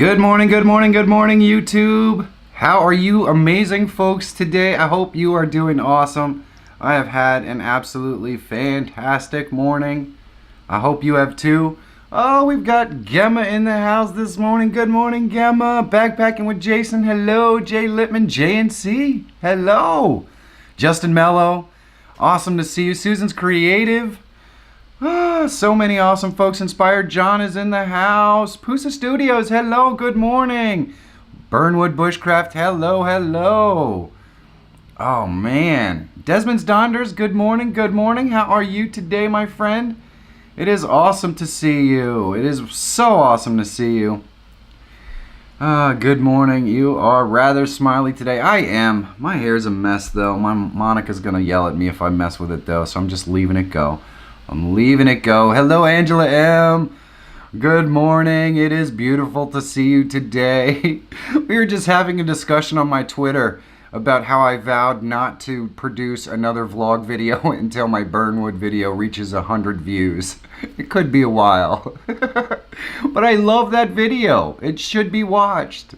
Good morning, good morning, good morning, YouTube. How are you amazing folks today? I hope you are doing awesome. I have had an absolutely fantastic morning. I hope you have too. Oh, we've got Gemma in the house this morning. Good morning, Gemma. Backpacking with Jason. Hello, Jay Littman, JNC. Hello. Justin Mello. Awesome to see you. Susan's Creative. So many awesome folks. Inspired John is in the house. Pusa Studios, hello, good morning. Burnwood Bushcraft, hello, hello. Oh man. Desmond's Donders, good morning, good morning. How are you today, my friend? It is awesome to see you. It is so awesome to see you. Good morning. You are rather smiley today. I am. My hair's a mess though. Monica's gonna yell at me if I mess with it though, so I'm just leaving it go. I'm leaving it go. Hello, Angela M. Good morning. It is beautiful to see you today. We were just having a discussion on my Twitter about how I vowed not to produce another vlog video until my Burnwood video reaches 100 views. It could be a while. But I love that video. It should be watched.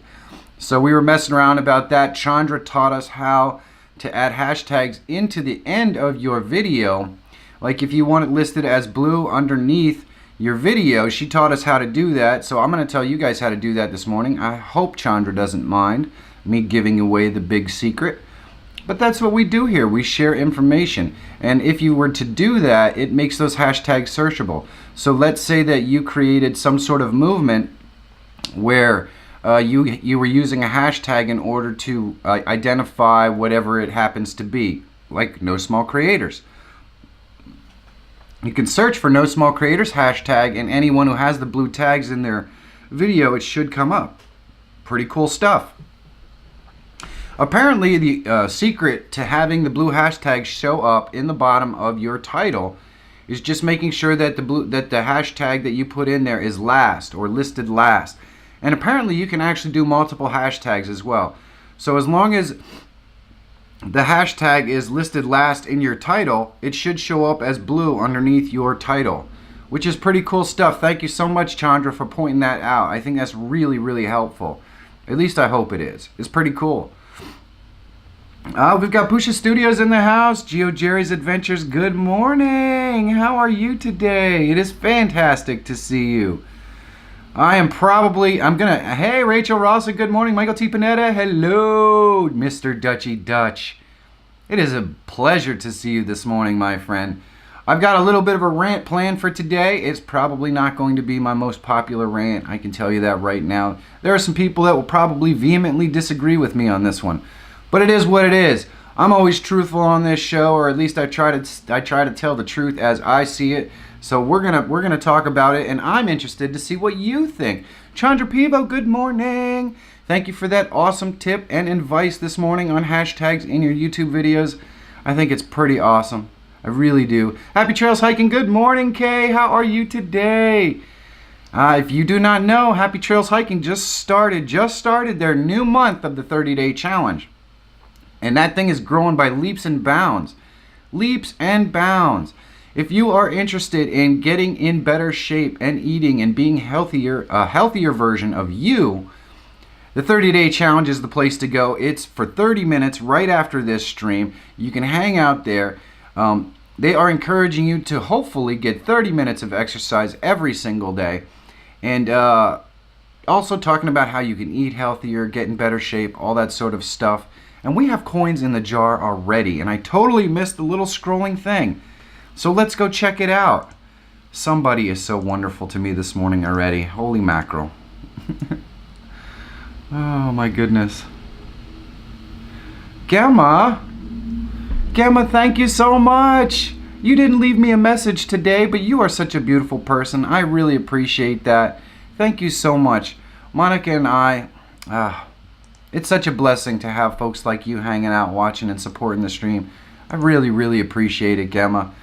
So we were messing around about that. Chandra taught us how to add hashtags into the end of your video. Like if you want it listed as blue underneath your video, she taught us how to do that. So I'm going to tell you guys how to do that this morning. I hope Chandra doesn't mind me giving away the big secret. But that's what we do here. We share information. And if you were to do that, it makes those hashtags searchable. So let's say that you created some sort of movement where you were using a hashtag in order to identify whatever it happens to be, like No Small Creators. You can search for No Small Creators hashtag, and anyone who has the blue tags in their video, it should come up. Pretty cool stuff. Apparently, the secret to having the blue hashtags show up in the bottom of your title is just making sure that the hashtag that you put in there is last or listed last. And apparently, you can actually do multiple hashtags as well. So as long as the hashtag is listed last in your title, it should show up as blue underneath your title, which is pretty cool stuff. Thank you so much, Chandra, for pointing that out. I think that's really, really helpful. At least I hope it is. It's pretty cool. We've got Pusha Studios in the house. Geo Jerry's Adventures, good morning. How are you today? It is fantastic to see you. Hey, Rachel Rossa, good morning. Michael T. Panetta, hello, Mr. Dutchy Dutch. It is a pleasure to see you this morning, my friend. I've got a little bit of a rant planned for today. It's probably not going to be my most popular rant. I can tell you that right now. There are some people that will probably vehemently disagree with me on this one. But it is what it is. I'm always truthful on this show, or at least I try to tell the truth as I see it. So we're gonna talk about it, and I'm interested to see what you think. Chandra Pivo, good morning. Thank you for that awesome tip and advice this morning on hashtags in your YouTube videos. I think it's pretty awesome. I really do. Happy Trails Hiking, good morning, Kay. How are you today? If you do not know, Happy Trails Hiking just started their new month of the 30-day challenge. And that thing is growing by leaps and bounds. Leaps and bounds. If you are interested in getting in better shape and eating and being healthier, a healthier version of you, the 30-day challenge is the place to go. It's for 30 minutes right after this stream. You can hang out there. They are encouraging you to hopefully get 30 minutes of exercise every single day. And also talking about how you can eat healthier, get in better shape, all that sort of stuff. And we have coins in the jar already. And I totally missed the little scrolling thing. So let's go check it out. Somebody is so wonderful to me this morning already. Holy mackerel. Oh my goodness. Gemma, thank you so much. You didn't leave me a message today, but you are such a beautiful person. I really appreciate that. Thank you so much. Monica and I, it's such a blessing to have folks like you hanging out, watching, and supporting the stream. I really, really appreciate it, Gemma.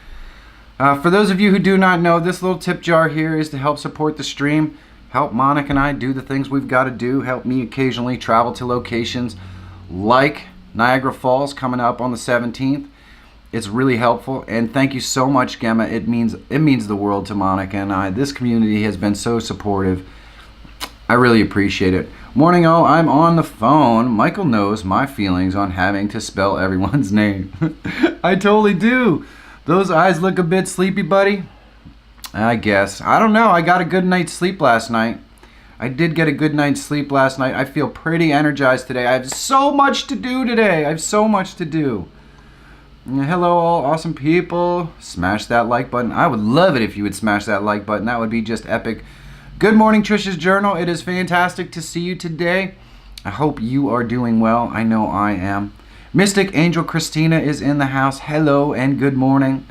For those of you who do not know, this little tip jar here is to help support the stream, help Monica and I do the things we've got to do, help me occasionally travel to locations like Niagara Falls coming up on the 17th. It's really helpful, and thank you so much, Gemma. It means the world to Monica and I. This community has been so supportive. I really appreciate it. Morning all, I'm on the phone. Michael knows my feelings on having to spell everyone's name. I totally do. Those eyes look a bit sleepy, buddy. I guess. I don't know. I got a good night's sleep last night. I did get a good night's sleep last night. I feel pretty energized today. I have so much to do today. I have so much to do. Hello all awesome people. Smash that like button. I would love it if you would smash that like button. That would be just epic. Good morning, Trisha's Journal. It is fantastic to see you today. I hope you are doing well. I know I am. Mystic Angel Christina is in the house. Hello and good morning.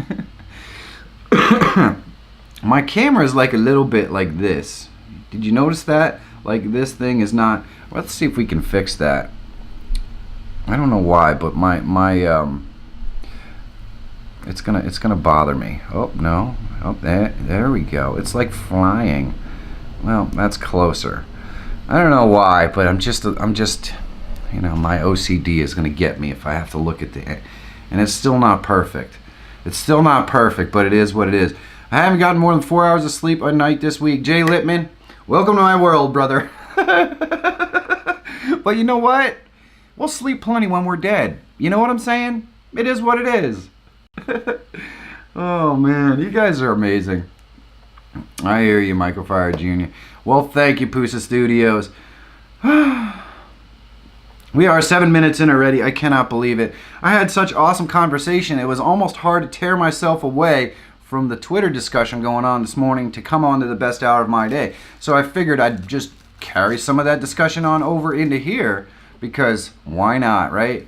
My camera is like a little bit like this. Did you notice that? Like this thing is not. Let's see if we can fix that. I don't know why, but it's gonna bother me. Oh no. Oh, there we go. It's like flying. Well, that's closer. I don't know why, but I'm just, you know, my OCD is gonna get me if I have to look at the, and it's still not perfect. It's still not perfect, but it is what it is. I haven't gotten more than 4 hours of sleep a night this week. Jay Littman, welcome to my world, brother. But you know what? We'll sleep plenty when we're dead. You know what I'm saying? It is what it is. Oh man, you guys are amazing. I hear you, Michael Feyrer Jr. Well, thank you, Pusa Studios. We are 7 minutes in already. I cannot believe it. I had such awesome conversation. It was almost hard to tear myself away from the Twitter discussion going on this morning to come on to the best hour of my day. So I figured I'd just carry some of that discussion on over into here because why not, right?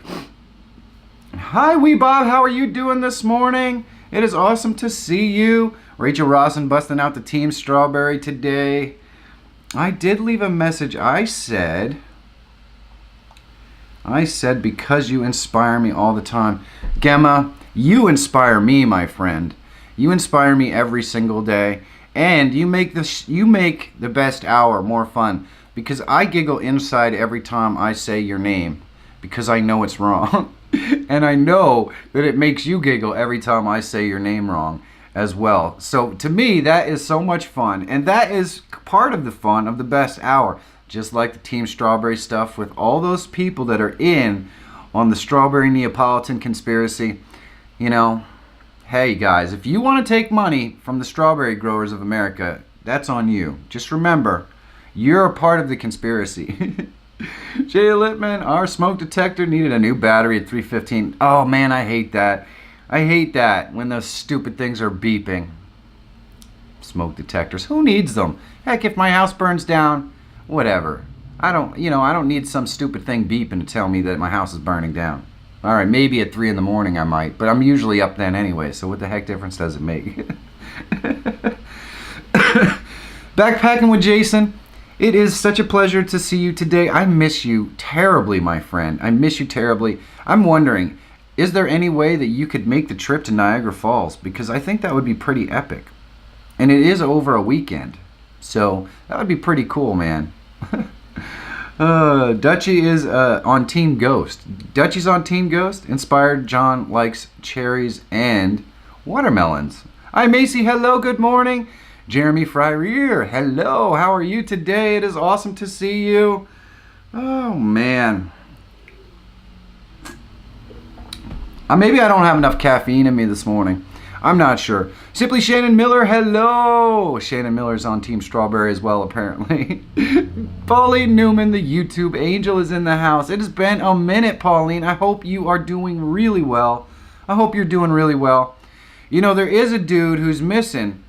Hi, Wee Bob. How are you doing this morning? It is awesome to see you. Rachel Rawson busting out the Team Strawberry today. I did leave a message. I said, because you inspire me all the time. Gemma, you inspire me, my friend. You inspire me every single day. And you make the best hour more fun. Because I giggle inside every time I say your name. Because I know it's wrong. And I know that it makes you giggle every time I say your name wrong as well. So to me, that is so much fun. And that is part of the fun of the best hour. Just like the Team Strawberry stuff with all those people that are in on the Strawberry Neapolitan conspiracy. You know, hey guys, if you want to take money from the strawberry growers of America, that's on you. Just remember, you're a part of the conspiracy. Jay Littman, our smoke detector needed a new battery at 315. Oh man, I hate that. I hate that when those stupid things are beeping. Smoke detectors, who needs them? Heck, if my house burns down, whatever. I don't need some stupid thing beeping to tell me that my house is burning down. All right, maybe at 3 in the morning I might, but I'm usually up then anyway, so what the heck difference does it make? Backpacking with Jason. It is such a pleasure to see you today. I miss you terribly, my friend. I miss you terribly. I'm wondering, is there any way that you could make the trip to Niagara Falls? Because I think that would be pretty epic. And it is over a weekend. So that would be pretty cool, man. Dutchie is on Team Ghost. Dutchie's on Team Ghost. Inspired John likes cherries and watermelons. Hi, Macy. Hello. Good morning. Jeremy Fryer. Hello. How are you today? It is awesome to see you. Oh, man. Maybe I don't have enough caffeine in me this morning. I'm not sure. Simply Shannon Miller. Hello. Shannon Miller's on Team Strawberry as well, apparently. Pauline Newman, the YouTube angel, is in the house. It has been a minute, Pauline. I hope you are doing really well. I hope you're doing really well. You know, there is a dude who's missing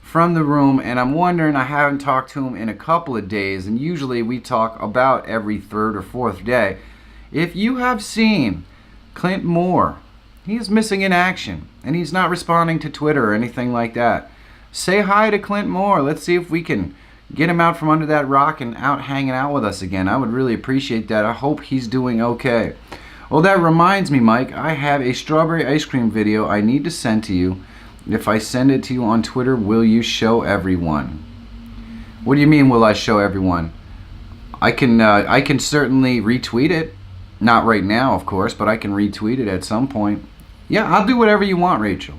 from the room, and I'm wondering, I haven't talked to him in a couple of days, and usually we talk about every third or fourth day. If you have seen Clint Moore, he's missing in action, and he's not responding to Twitter or anything like that. Say hi to Clint Moore. Let's see if we can get him out from under that rock and out hanging out with us again. I would really appreciate that. I hope he's doing okay. Well, that reminds me, Mike, I have a strawberry ice cream video I need to send to you. If I send it to you on Twitter, will you show everyone? What do you mean, will I show everyone? I can certainly retweet it. Not right now, of course, but I can retweet it at some point. Yeah, I'll do whatever you want, Rachel.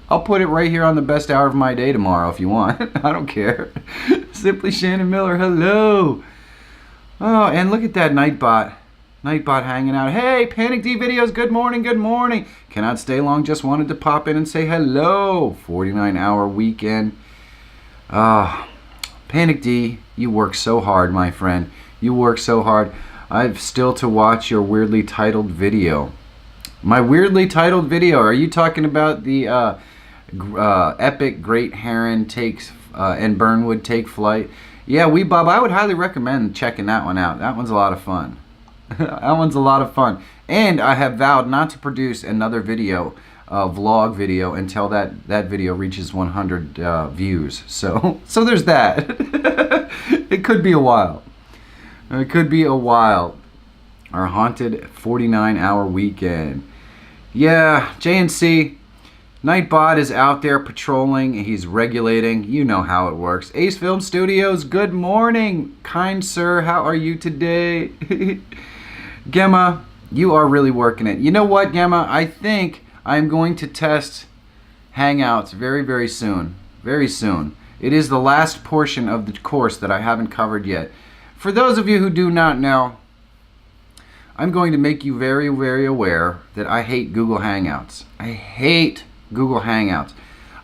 I'll put it right here on the best hour of my day tomorrow if you want. I don't care. Simply Shannon Miller, hello. Oh, and look at that Nightbot. Nightbot hanging out. Hey, Panic D Videos, good morning, good morning. Cannot stay long, just wanted to pop in and say hello. 49-hour weekend. Panic D, you work so hard, my friend. You work so hard. I've still to watch your weirdly titled video. My weirdly titled video, are you talking about the epic Great Heron takes and Burnwood take flight? Yeah, Bob, I would highly recommend checking that one out. That one's a lot of fun. That one's a lot of fun. And I have vowed not to produce another video, vlog video, until that video reaches 100 views. So there's that. It could be a while. It could be a while. Our haunted 49-hour weekend. Yeah, JNC. Nightbot is out there patrolling. He's regulating. You know how it works. Ace Film Studios, good morning. Kind sir, how are you today? Gemma, you are really working it. You know what, Gemma? I think I'm going to test Hangouts very, very soon. Very soon. It is the last portion of the course that I haven't covered yet. For those of you who do not know, I'm going to make you very, very aware that I hate Google Hangouts. I hate Google Hangouts.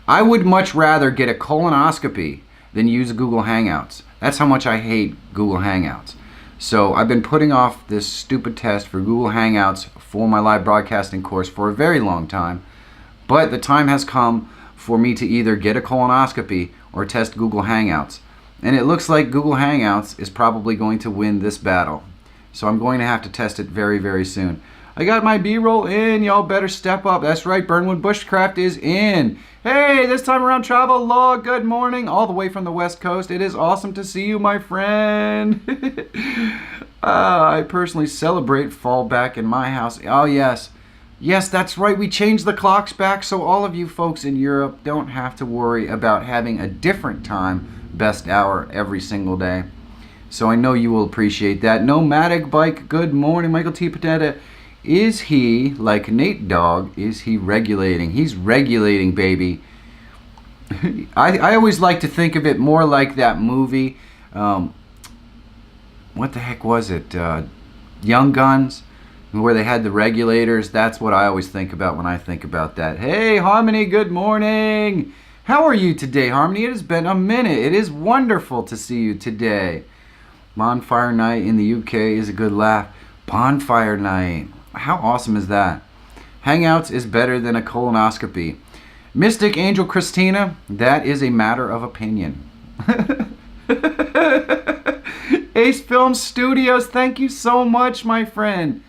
I would much rather get a colonoscopy than use Google Hangouts. That's how much I hate Google Hangouts. So I've been putting off this stupid test for Google Hangouts for my live broadcasting course for a very long time. But the time has come for me to either get a colonoscopy or test Google Hangouts. And it looks like Google Hangouts is probably going to win this battle. So I'm going to have to test it very, very soon. I got my B-roll in. Y'all better step up. That's right, Burnwood Bushcraft is in. Hey, this time around Travel Log, good morning. All the way from the West Coast. It is awesome to see you, my friend. I personally celebrate fall back in my house. Oh, yes. Yes, that's right. We changed the clocks back so all of you folks in Europe don't have to worry about having a different time, best hour, every single day. So I know you will appreciate that. Nomadic Bike, good morning. Michael T. Pateta, is he, like Nate Dogg, is he regulating? He's regulating, baby. I always like to think of it more like that movie. What the heck was it? Young Guns, where they had the regulators. That's what I always think about when I think about that. Hey, Harmony, good morning. How are you today, Harmony? It has been a minute. It is wonderful to see you today. Bonfire night in the UK is a good laugh. Bonfire night. How awesome is that? Hangouts is better than a colonoscopy. Mystic Angel Christina, that is a matter of opinion. Ace Film Studios, thank you so much, my friend.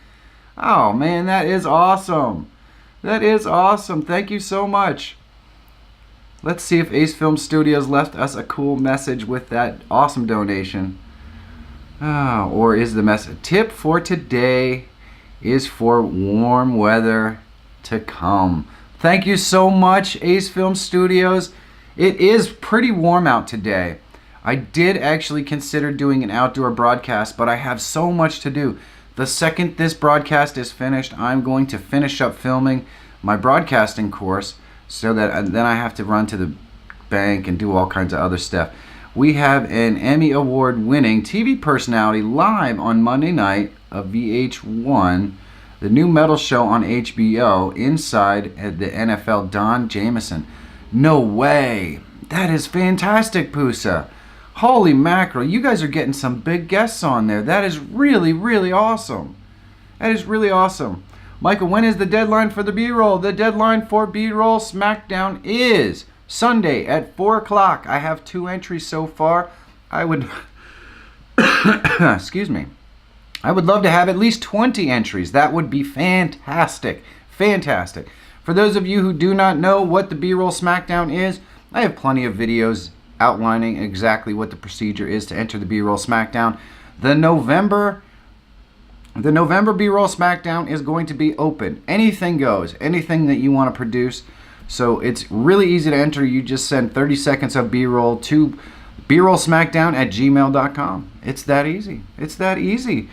Oh, man, that is awesome. That is awesome. Thank you so much. Let's see if Ace Film Studios left us a cool message with that awesome donation. Oh, or is the message? Tip for today is for warm weather to come. Thank you so much, Ace Film Studios. It is pretty warm out today. I did actually consider doing an outdoor broadcast, but I have so much to do. The second this broadcast is finished, I'm going to finish up filming my broadcasting course so that then I have to run to the bank and do all kinds of other stuff. We have an Emmy Award winning TV personality live on Monday night of VH1, the new metal show on HBO, inside the NFL, Don Jameson. No way. That is fantastic, Pusa. Holy mackerel, you guys are getting some big guests on there. That is really, really awesome. That is really awesome. Michael, when is the deadline for the B-roll? The deadline for B-roll SmackDown is Sunday at 4 o'clock. I have 2 entries so far. I would, excuse me. I would love to have at least 20 entries. That would be fantastic. Fantastic. For those of you who do not know what the B-roll SmackDown is, I have plenty of videos outlining exactly what the procedure is to enter the B-roll SmackDown. The November B-roll SmackDown is going to be open. Anything goes. Anything that you want to produce. So it's really easy to enter. You just send 30 seconds of B-roll to brollsmackdown@gmail.com. It's that easy. It's that easy.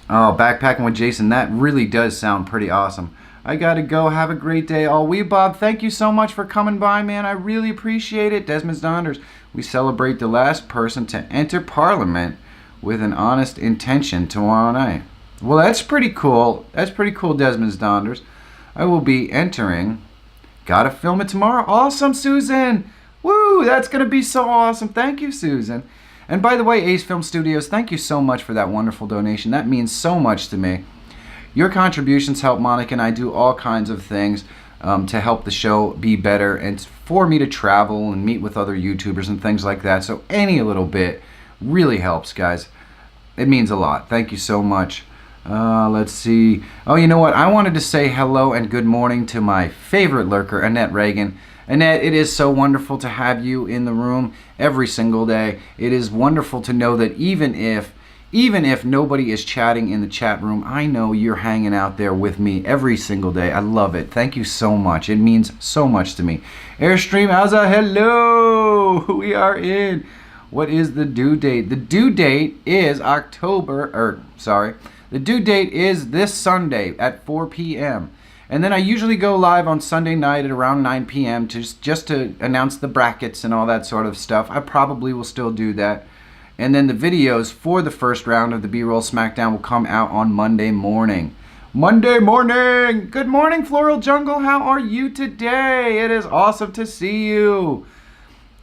Oh, backpacking with Jason. That really does sound pretty awesome. I gotta go. Have a great day. All we Bob, thank you so much for coming by, man. I really appreciate it. Desmond Donders, we celebrate the last person to enter Parliament with an honest intention tomorrow night. Well, that's pretty cool. That's pretty cool, Desmond Donders. I will be entering. Gotta film it tomorrow. Awesome, Susan. Woo, that's gonna be so awesome. Thank you, Susan. And by the way, Ace Film Studios, thank you so much for that wonderful donation. That means so much to me. Your contributions help Monica and I do all kinds of things to help the show be better and for me to travel and meet with other YouTubers and things like that. So any little bit really helps, guys. It means a lot. Thank you so much. Let's see. Oh, you know what? I wanted to say hello and good morning to my favorite lurker, Annette Reagan. Annette, it is so wonderful to have you in the room every single day. It is wonderful to know that even if nobody is chatting in the chat room, I know you're hanging out there with me every single day. I love it. Thank you so much. It means so much to me. Airstream, how's a hello? We are in. What is the due date? The due date is the due date is this Sunday at 4 p.m. And then I usually go live on Sunday night at around 9 p.m. just to announce the brackets and all that sort of stuff. I probably will still do that. And then the videos for the first round of the B-Roll SmackDown will come out on Monday morning. Monday morning! Good morning, Floral Jungle. How are you today? It is awesome to see you.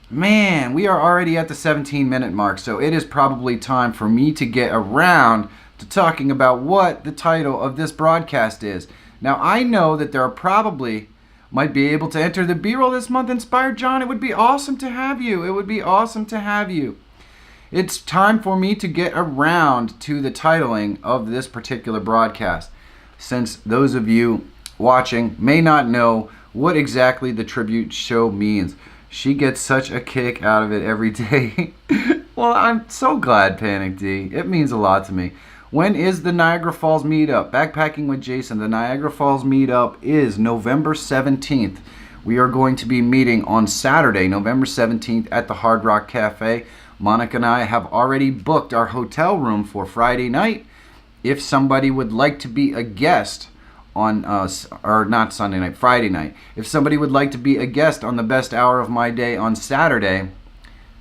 Man, we are already at the 17-minute mark, so it is probably time for me to get around to talking about what the title of this broadcast is. Now, I know that there are probably might be able to enter the B-Roll this month. Inspired John, it would be awesome to have you. It would be awesome to have you. It's time for me to get around to the titling of this particular broadcast, since those of you watching may not know what exactly the tribute show means. She gets such a kick out of it every day. Well, I'm so glad, Panic D. It means a lot to me. When is the Niagara Falls meetup? Backpacking with Jason. The Niagara Falls meetup is November 17th. We are going to be meeting on Saturday, November 17th at the Hard Rock Cafe. Monica and I have already booked our hotel room for Friday night. If somebody would like to be a guest on or not Sunday night, Friday night. If somebody would like to be a guest on the best hour of my day on Saturday,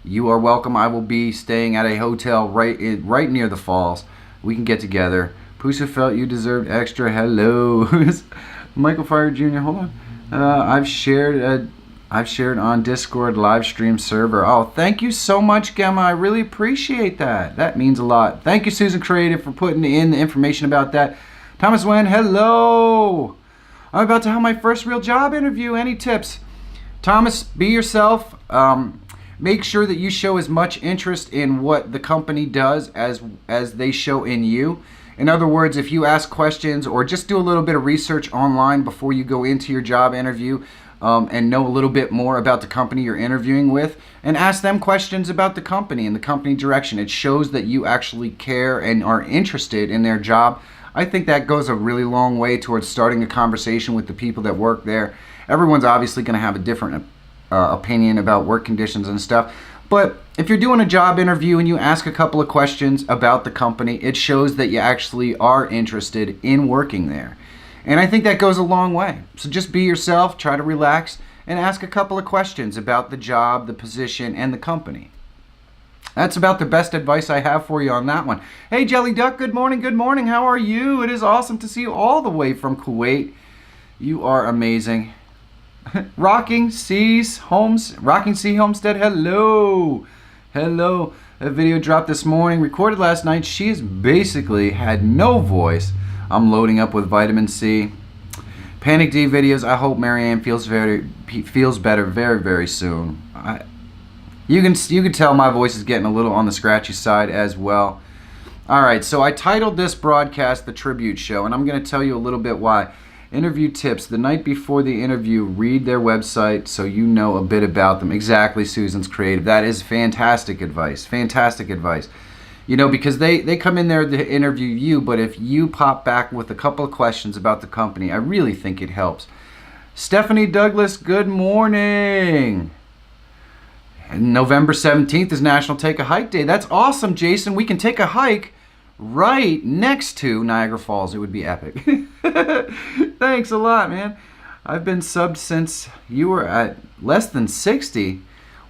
you are welcome. I will be staying at a hotel right near the falls. We can get together. Pusa felt you deserved extra hellos. Michael Feyrer Jr., hold on. I've shared on Discord live stream server. Oh, thank you so much, Gemma. I really appreciate that. That means a lot. Thank you, Susan Creative, for putting in the information about that. Thomas Wen, hello. I'm about to have my first real job interview. Any tips? Thomas, be yourself. Make sure that you show as much interest in what the company does as they show in you. In other words, if you ask questions or just do a little bit of research online before you go into your job interview and know a little bit more about the company you're interviewing with, and ask them questions about the company and the company direction. It shows that you actually care and are interested in their job. I think that goes a really long way towards starting a conversation with the people that work there. Everyone's obviously going to have a different opinion about work conditions and stuff. But if you're doing a job interview and you ask a couple of questions about the company, it shows that you actually are interested in working there. And I think that goes a long way. So just be yourself, try to relax, and ask a couple of questions about the job, the position, and the company. That's about the best advice I have for you on that one. Hey, Jelly Duck, good morning, good morning. How are you? It is awesome to see you all the way from Kuwait. You are amazing. Rocking Sea Homestead, hello. Hello. A video dropped this morning, recorded last night. She has basically had no voice. I'm loading up with vitamin C. Panic D videos. I hope Marianne feels better very, very soon. You can tell my voice is getting a little on the scratchy side as well. All right, so I titled this broadcast The Tribute Show, and I'm going to tell you a little bit why. Interview tips. The night before the interview, read their website so you know a bit about them. Exactly, Susan's Creative. That is fantastic advice. Fantastic advice. You know, because they come in there to interview you, but if you pop back with a couple of questions about the company, I really think it helps. Stephanie Douglas, good morning. And November 17th is National Take a Hike Day. That's awesome, Jason. We can take a hike right next to Niagara Falls. It would be epic. Thanks a lot, man. I've been subbed since you were at less than 60.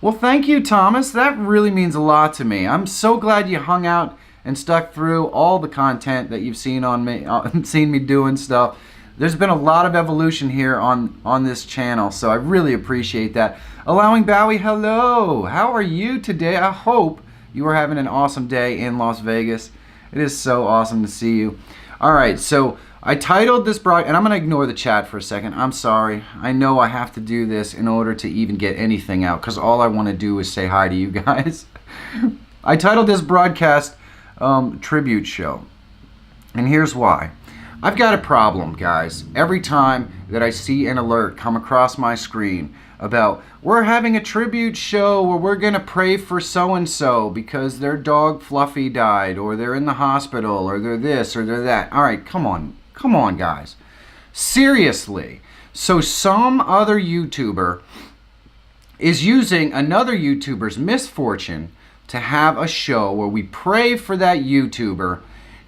Well, thank you, Thomas. That really means a lot to me. I'm so glad you hung out and stuck through all the content that you've seen on me, seen me doing stuff. There's been a lot of evolution here on this channel, so I really appreciate that. Allowing Bowie, hello. How are you today? I hope you are having an awesome day in Las Vegas. It is so awesome to see you. All right, so I titled this and I'm going to ignore the chat for a second. I'm sorry. I know I have to do this in order to even get anything out, because all I want to do is say hi to you guys. I titled this broadcast Tribute Show, and here's why. I've got a problem, guys. Every time that I see an alert come across my screen about we're having a tribute show where we're going to pray for so-and-so because their dog Fluffy died, or they're in the hospital, or they're this, or they're that. All right, come on, guys. Seriously. So some other YouTuber is using another YouTuber's misfortune to have a show where we pray for that YouTuber,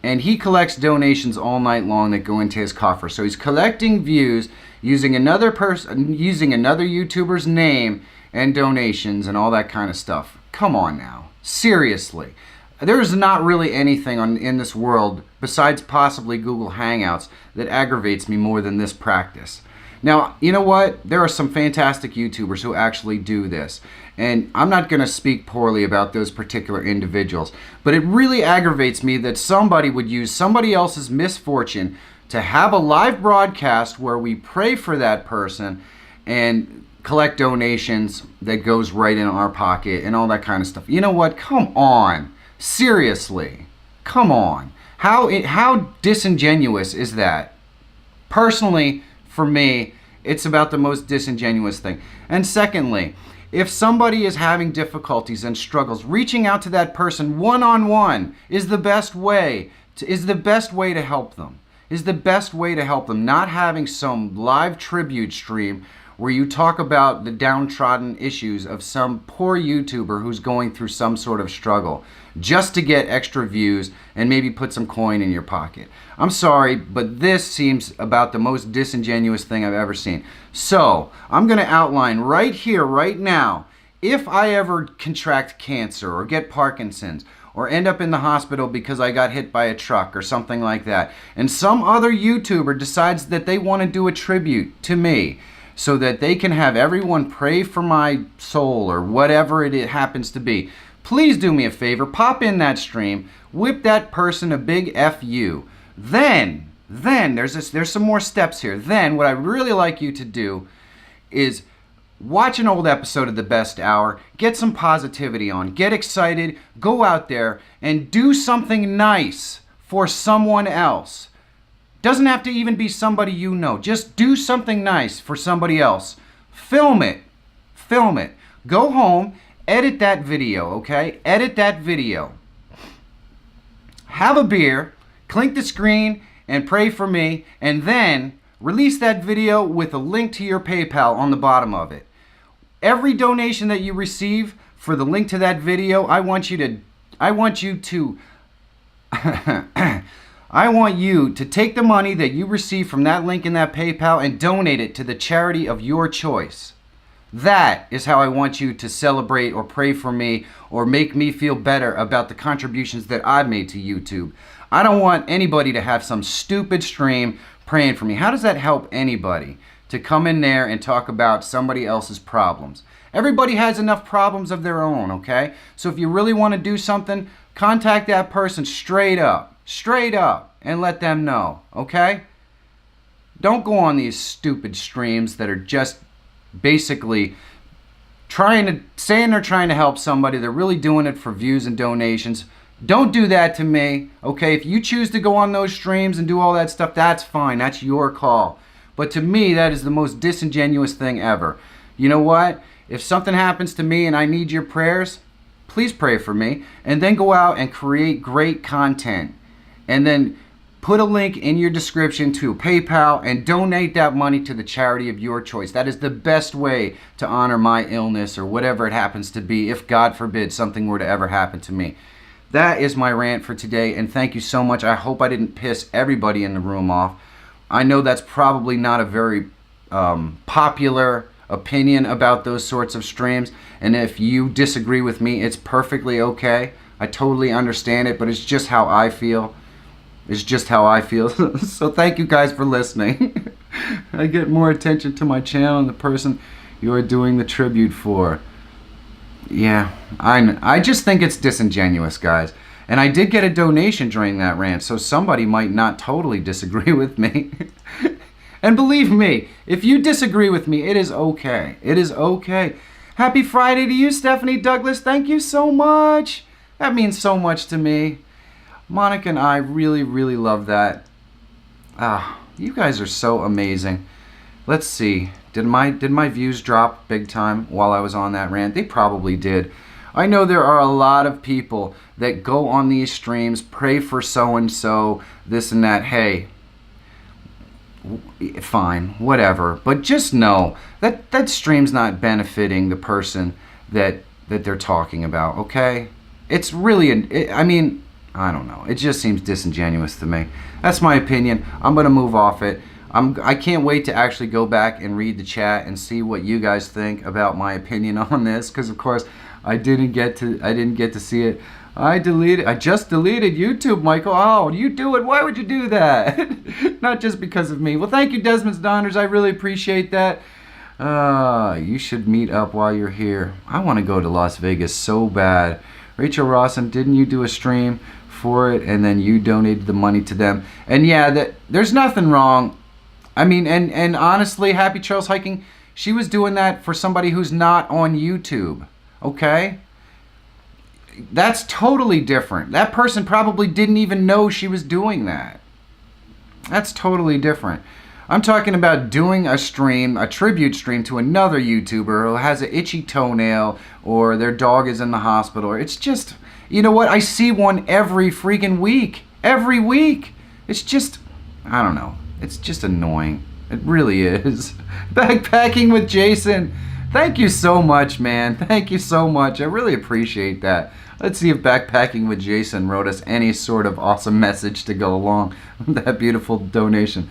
and he collects donations all night long that go into his coffer. So he's collecting views using another YouTuber's name and donations and all that kind of stuff. Come on now. Seriously. There's not really anything in this world besides possibly Google Hangouts that aggravates me more than this practice. Now, you know what? There are some fantastic YouTubers who actually do this. And I'm not going to speak poorly about those particular individuals. But it really aggravates me that somebody would use somebody else's misfortune to have a live broadcast where we pray for that person and collect donations that goes right in our pocket and all that kind of stuff. You know what? Come on. Seriously. Come on. How disingenuous is that? Personally, for me, it's about the most disingenuous thing. And secondly, if somebody is having difficulties and struggles, reaching out to that person one-on-one is the best way to help them. Is the best way to help them. Not having some live tribute stream where you talk about the downtrodden issues of some poor YouTuber who's going through some sort of struggle just to get extra views and maybe put some coin in your pocket. I'm sorry, but this seems about the most disingenuous thing I've ever seen. So, I'm going to outline right here, right now, if I ever contract cancer or get Parkinson's or end up in the hospital because I got hit by a truck or something like that, and some other YouTuber decides that they want to do a tribute to me, so that they can have everyone pray for my soul or whatever it happens to be. Please do me a favor, pop in that stream, whip that person a big FU. Then there's some more steps here. Then what I really like you to do is watch an old episode of The Best Hour, get some positivity on, get excited, go out there and do something nice for someone else. Doesn't have to even be somebody you know. Just do something nice for somebody else. Film it. Film it. Go home, edit that video, okay? Edit that video. Have a beer, clink the screen, and pray for me, and then release that video with a link to your PayPal on the bottom of it. Every donation that you receive for the link to that video, I want you to take the money that you receive from that link in that PayPal and donate it to the charity of your choice. That is how I want you to celebrate or pray for me or make me feel better about the contributions that I've made to YouTube. I don't want anybody to have some stupid stream praying for me. How does that help anybody to come in there and talk about somebody else's problems? Everybody has enough problems of their own, okay? So if you really want to do something, contact that person straight up, and let them know, okay? Don't go on these stupid streams that are just basically saying they're trying to help somebody. They're really doing it for views and donations. Don't do that to me, okay? If you choose to go on those streams and do all that stuff, that's fine. That's your call. But to me, that is the most disingenuous thing ever. You know what? If something happens to me and I need your prayers, please pray for me. And then go out and create great content. And then put a link in your description to PayPal and donate that money to the charity of your choice. That is the best way to honor my illness or whatever it happens to be, if God forbid something were to ever happen to me. That is my rant for today, and thank you so much. I hope I didn't piss everybody in the room off. I know that's probably not a very popular opinion about those sorts of streams, and if you disagree with me, it's perfectly okay. I totally understand it, but it's just how I feel. It's just how I feel. So thank you guys for listening. I get more attention to my channel and the person you are doing the tribute for. Yeah, I just think it's disingenuous, guys. And I did get a donation during that rant, so somebody might not totally disagree with me. And believe me, if you disagree with me, it is okay. It is okay. Happy Friday to you, Stephanie Douglas. Thank you so much. That means so much to me. Monica and I really, really love that. You guys are so amazing. Let's see. Did my views drop big time while I was on that rant? They probably did. I know there are a lot of people that go on these streams, pray for so-and-so, this and that. Hey, fine, whatever. But just know that stream's not benefiting the person that they're talking about, okay? It's really, I mean, I don't know. It just seems disingenuous to me. That's my opinion. I'm going to move off it. I can't wait to actually go back and read the chat and see what you guys think about my opinion on this, because of course I didn't get to see it. I just deleted YouTube, Michael. Oh, you do it. Why would you do that? Not just because of me. Well, thank you, Desmond's Donners. I really appreciate that. You should meet up while you're here. I want to go to Las Vegas so bad. Rachel Rawson, didn't you do a stream for it and then you donated the money to them? And yeah, there's nothing wrong. I mean, and honestly, Happy Trails Hiking, she was doing that for somebody who's not on YouTube, okay? That's totally different. That person probably didn't even know she was doing that. That's totally different. I'm talking about doing a stream, a tribute stream to another YouTuber who has an itchy toenail or their dog is in the hospital. It's just, you know what? I see one every freaking week. Every week. It's just, I don't know. It's just annoying. It really is. Backpacking with Jason. Thank you so much, man. Thank you so much. I really appreciate that. Let's see if Backpacking with Jason wrote us any sort of awesome message to go along with that beautiful donation.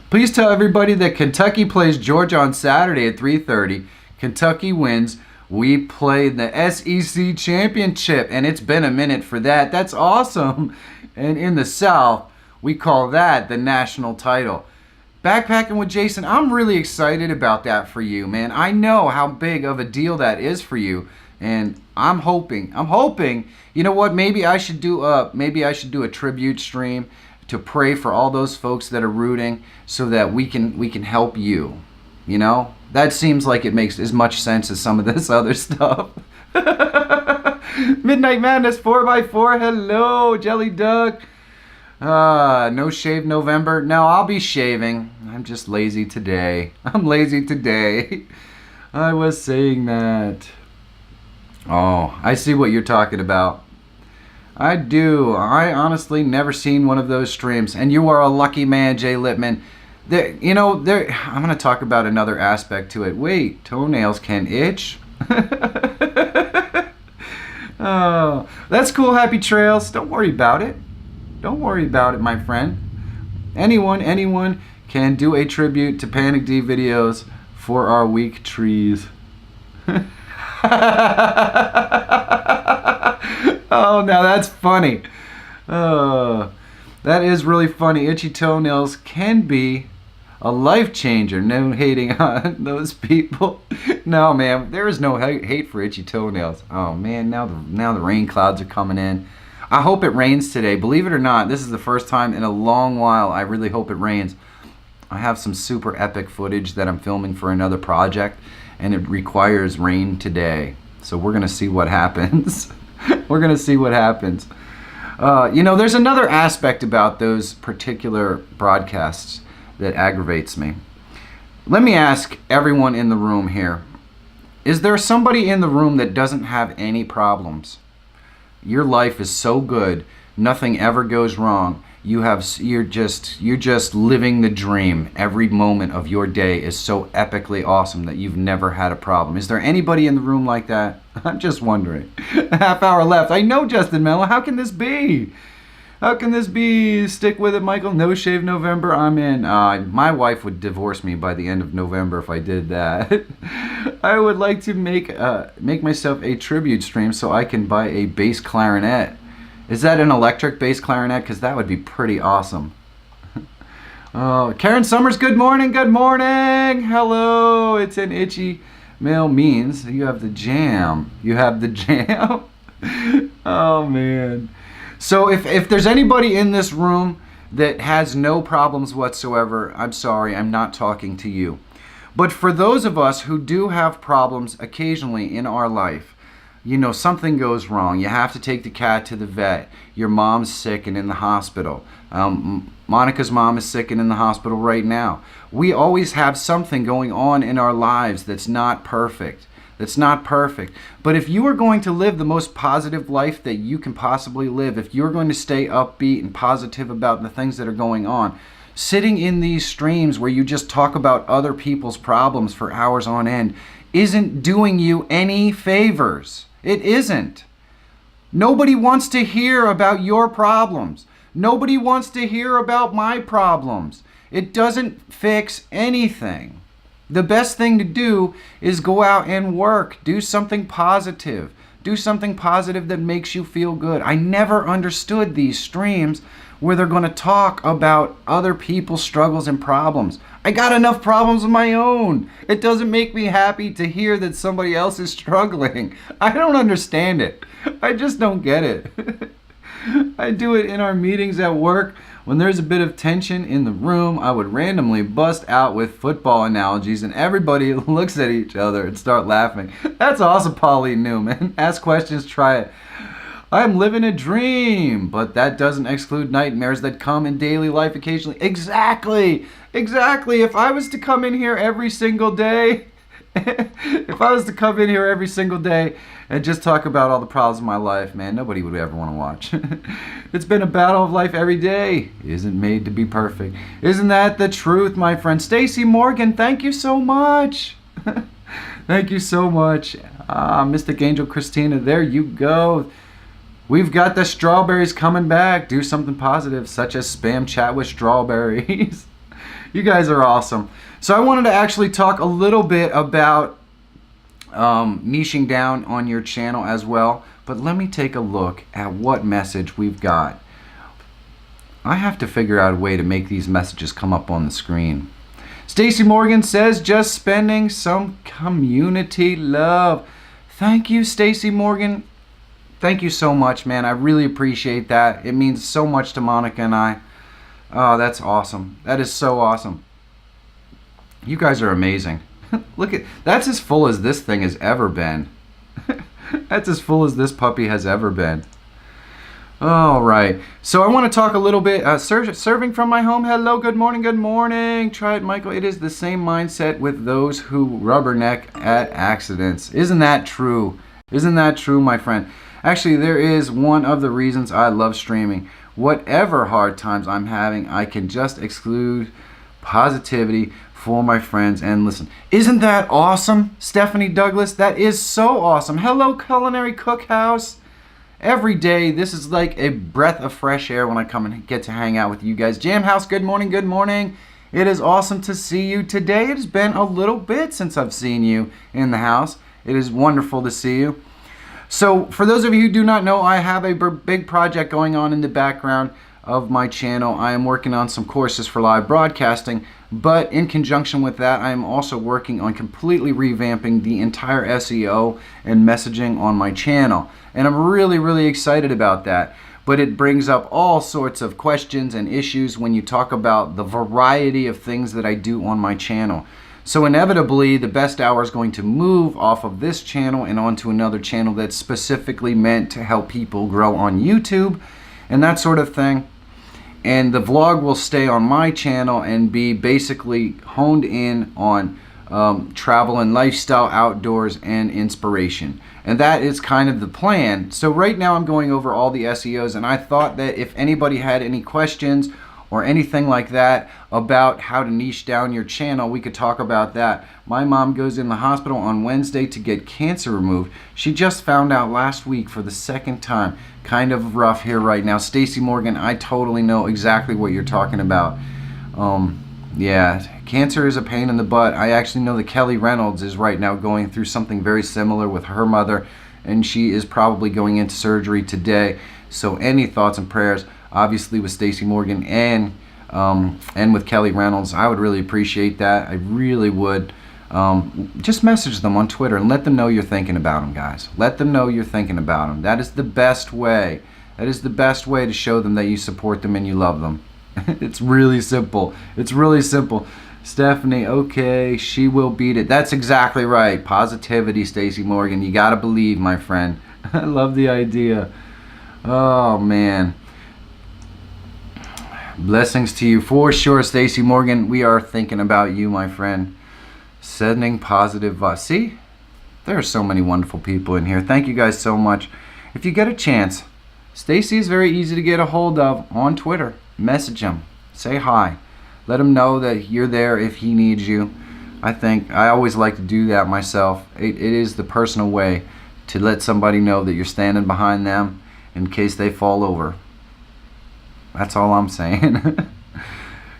Please tell everybody that Kentucky plays Georgia on Saturday at 3:30. Kentucky wins. We play the SEC Championship, and it's been a minute for that. That's awesome. And in the South, we call that the national title. Backpacking with Jason, I'm really excited about that for you, man. I know how big of a deal that is for you, and I'm hoping, you know what, maybe I should do a tribute stream to pray for all those folks that are rooting so that we can help you. You know? That seems like it makes as much sense as some of this other stuff. Midnight Madness 4x4, hello, Jelly Duck. No shave November. No, I'll be shaving. I'm just lazy today. I'm lazy today. I was saying that. Oh, I see what you're talking about. I do. I honestly never seen one of those streams. And you are a lucky man, Jay Lippman. I'm going to talk about another aspect to it. Wait, toenails can itch? Oh, that's cool, Happy Trails. Don't worry about it. Don't worry about it, my friend. Anyone can do a tribute to Panic D videos for our weak trees. Oh, now that's funny. That is really funny. Itchy toenails can be a life changer. No hating on those people. No, man, there is no hate for itchy toenails. Oh man, now the rain clouds are coming in. I hope it rains today. Believe it or not, this is the first time in a long while I really hope it rains. I have some super epic footage that I'm filming for another project, and it requires rain today. So we're gonna see what happens. We're gonna see what happens. There's another aspect about those particular broadcasts that aggravates me. Let me ask everyone in the room here. Is there somebody in the room that doesn't have any problems? Your life is so good, nothing ever goes wrong. You're just living the dream. Every moment of your day is so epically awesome that you've never had a problem. Is there anybody in the room like that? I'm just wondering. A half hour left. I know, Justin Mello. How can this be? How can this be? Stick with it, Michael. No shave November. I'm in. My wife would divorce me by the end of November if I did that. I would like to make myself a tribute stream so I can buy a bass clarinet. Is that an electric bass clarinet? Because that would be pretty awesome. Oh, Karen Summers, good morning, good morning. Hello, it's an itchy mail means you have the jam. You have the jam. Oh, man. So if there's anybody in this room that has no problems whatsoever, I'm sorry, I'm not talking to you. But for those of us who do have problems occasionally in our life, you know, something goes wrong. You have to take the cat to the vet. Your mom's sick and in the hospital. Monica's mom is sick and in the hospital right now. We always have something going on in our lives that's not perfect. That's not perfect. But if you are going to live the most positive life that you can possibly live, if you're going to stay upbeat and positive about the things that are going on, sitting in these streams where you just talk about other people's problems for hours on end isn't doing you any favors. It isn't. Nobody wants to hear about your problems. Nobody wants to hear about my problems. It doesn't fix anything. The best thing to do is go out and work. Do something positive. Do something positive that makes you feel good. I never understood these streams where they're going to talk about other people's struggles and problems. I got enough problems of my own. It doesn't make me happy to hear that somebody else is struggling. I don't understand it. I just don't get it. I do it in our meetings at work. When there's a bit of tension in the room, I would randomly bust out with football analogies and everybody looks at each other and start laughing. That's awesome, Pauline Newman. Ask questions, try it. I'm living a dream, but that doesn't exclude nightmares that come in daily life occasionally. Exactly. If I was to come in here every single day, and just talk about all the problems of my life, man, nobody would ever want to watch. It's been a battle of life every day. Isn't made to be perfect. Isn't that the truth, my friend? Stacy Morgan, thank you so much. Thank you so much. Mystic Angel Christina, there you go. We've got the strawberries coming back. Do something positive, such as spam chat with strawberries. You guys are awesome. So I wanted to actually talk a little bit about niching down on your channel as well. But let me take a look at what message we've got. I have to figure out a way to make these messages come up on the screen. Stacy Morgan says, just spending some community love. Thank you, Stacy Morgan. Thank you so much, man. I really appreciate that. It means so much to Monica and I. Oh, that's awesome. That is so awesome. You guys are amazing. Look at, that's as full as this thing has ever been. That's as full as this puppy has ever been. All right. So I want to talk a little bit, serving from my home. Hello, good morning, good morning. Try it, Michael. It is the same mindset with those who rubberneck at accidents. Isn't that true? Isn't that true, my friend? Actually, there is one of the reasons I love streaming. Whatever hard times I'm having, I can just exclude positivity for my friends and listen. Isn't that awesome, Stephanie Douglas? That is so awesome. Hello, Culinary Cookhouse. Every day, this is like a breath of fresh air when I come and get to hang out with you guys. Jam House, good morning, good morning. It is awesome to see you today. It has been a little bit since I've seen you in the house. It is wonderful to see you. So for those of you who do not know, I have a big project going on in the background of my channel. I am working on some courses for live broadcasting, but in conjunction with that, I am also working on completely revamping the entire SEO and messaging on my channel. And I'm really, really excited about that. But it brings up all sorts of questions and issues when you talk about the variety of things that I do on my channel. So inevitably, the best hour is going to move off of this channel and onto another channel that's specifically meant to help people grow on YouTube and that sort of thing. And the vlog will stay on my channel and be basically honed in on travel and lifestyle, outdoors, and inspiration. And that is kind of the plan. So right now I'm going over all the SEOs, and I thought that if anybody had any questions or anything like that about how to niche down your channel, we could talk about that. My mom goes in the hospital on Wednesday to get cancer removed. She just found out last week for the second time. Kind of rough here right now. Stacey Morgan, I totally know exactly what you're talking about. Yeah, cancer is a pain in the butt. I actually know that Kelly Reynolds is right now going through something very similar with her mother, and she is probably going into surgery today. So any thoughts and prayers, obviously with Stacey Morgan and with Kelly Reynolds, I would really appreciate that. I really would. Just message them on Twitter and let them know you're thinking about them, guys. Let them know you're thinking about them. That is the best way. That is the best way to show them that you support them and you love them. It's really simple. It's really simple. Stephanie, okay, she will beat it. That's exactly right. Positivity, Stacey Morgan. You gotta believe, my friend. I love the idea. Oh, man. Blessings to you for sure, Stacey Morgan. We are thinking about you, my friend. Sending positive vibes. See? There are so many wonderful people in here. Thank you guys so much. If you get a chance, Stacey is very easy to get a hold of on Twitter. Message him. Say hi. Let him know that you're there if he needs you. I always like to do that myself. It is the personal way to let somebody know that you're standing behind them in case they fall over. That's all I'm saying.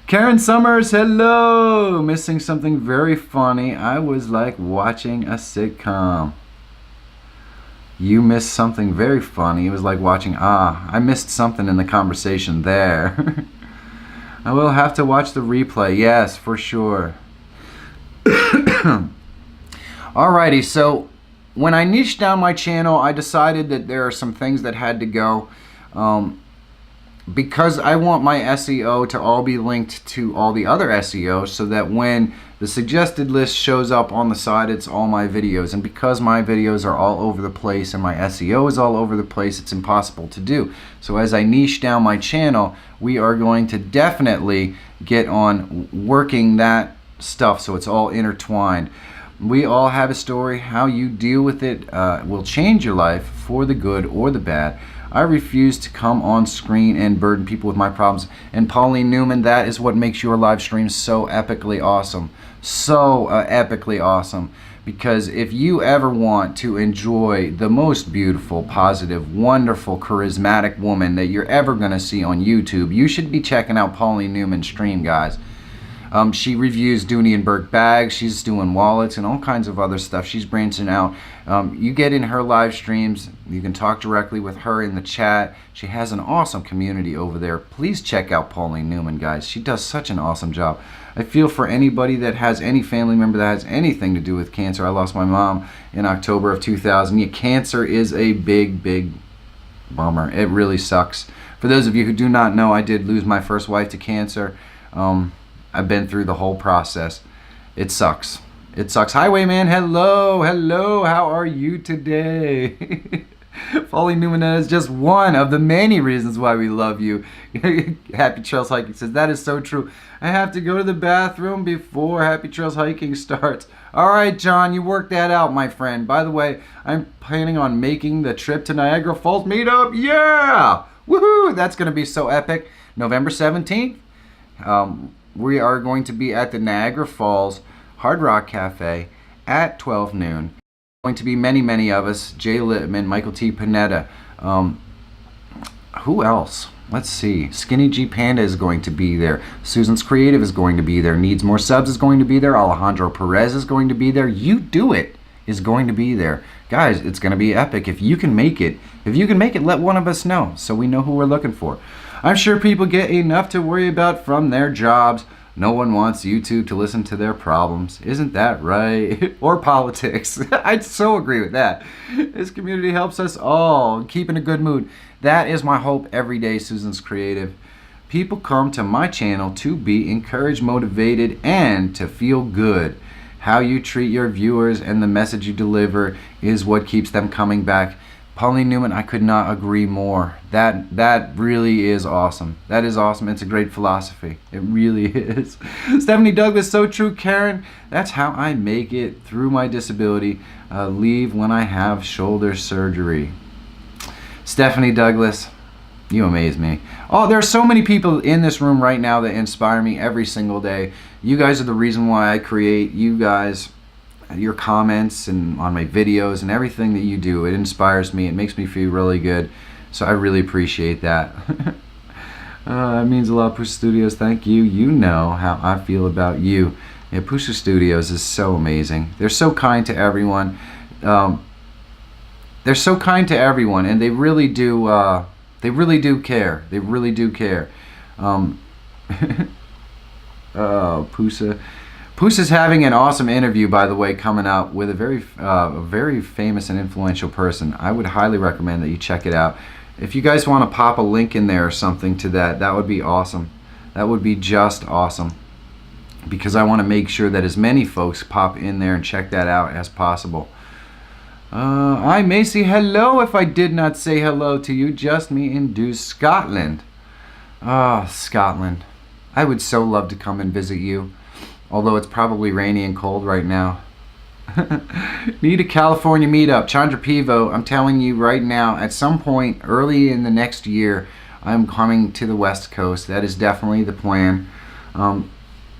Karen Summers, hello! Missing something very funny. I was like watching a sitcom. You missed something very funny. It was like watching, I missed something in the conversation there. I will have to watch the replay. Yes, for sure. Alrighty, so when I niched down my channel, I decided that there are some things that had to go. Because I want my SEO to all be linked to all the other SEOs so that when the suggested list shows up on the side, it's all my videos. And because my videos are all over the place and my SEO is all over the place, it's impossible to do. So as I niche down my channel, we are going to definitely get on working that stuff so it's all intertwined. We all have a story. How you deal with it will change your life for the good or the bad. I refuse to come on screen and burden people with my problems. And Pauline Newman, that is what makes your live streams so epically awesome. So epically awesome. Because if you ever want to enjoy the most beautiful, positive, wonderful, charismatic woman that you're ever going to see on YouTube, you should be checking out Pauline Newman's stream, guys. She reviews Dooney & Burke bags. She's doing wallets and all kinds of other stuff. She's branching out. You get in her live streams. You can talk directly with her in the chat. She has an awesome community over there. Please check out Pauline Newman, guys. She does such an awesome job. I feel for anybody that has any family member that has anything to do with cancer. I lost my mom in October of 2000. Yeah, cancer is a big, big bummer. It really sucks. For those of you who do not know, I did lose my first wife to cancer. I've been through the whole process. It sucks. It sucks. Highwayman, hello, hello. How are you today? Pauline Newman is just one of the many reasons why we love you. Happy Trails Hiking says, that is so true. I have to go to the bathroom before Happy Trails Hiking starts. All right, John, you worked that out, my friend. By the way, I'm planning on making the trip to Niagara Falls meetup. Yeah! Woohoo! That's going to be so epic. November 17th. We are going to be at the Niagara Falls Hard Rock Cafe at 12 noon. Going to be many, many of us. Jay Littman, Michael T. Panetta. Who else? Let's see. Skinny G Panda is going to be there. Susan's Creative is going to be there. Needs More Subs is going to be there. Alejandro Perez is going to be there. You Do It is going to be there. Guys, it's going to be epic. If you can make it, let one of us know so we know who we're looking for. I'm sure people get enough to worry about from their jobs. No one wants YouTube to listen to their problems. Isn't that right? Or politics. I so agree with that. This community helps us all keep in a good mood. That is my hope every day, Susan's Creative. People come to my channel to be encouraged, motivated, and to feel good. How you treat your viewers and the message you deliver is what keeps them coming back. Pauline Newman, I could not agree more. That really is awesome. That is awesome. It's a great philosophy. It really is. Stephanie Douglas, so true, Karen. That's how I make it through my disability. Leave when I have shoulder surgery. Stephanie Douglas, You amaze me. Oh, there's so many people in this room right now that inspire me every single day. You guys are the reason why I create. You guys, your comments and on my videos and everything that you do, it inspires me. It makes me feel really good. So I really appreciate that. It means a lot, Pusha Studios. Thank you. You know how I feel about you. Yeah, Pusha Studios is so amazing. They're so kind to everyone. They're so kind to everyone, and they really do. They really do care. They really do care. Pusha. Pusha's having an awesome interview, by the way, coming up with a very famous and influential person. I would highly recommend that you check it out. If you guys want to pop a link in there or something to that, that would be awesome. That would be just awesome. Because I want to make sure that as many folks pop in there and check that out as possible. I may say hello if I did not say hello to you. Just me in Scotland. Scotland. I would so love to come and visit you. Although it's probably rainy and cold right now. Need a California meetup. Chandra Pivo, I'm telling you right now, at some point early in the next year, I'm coming to the West Coast. That is definitely the plan.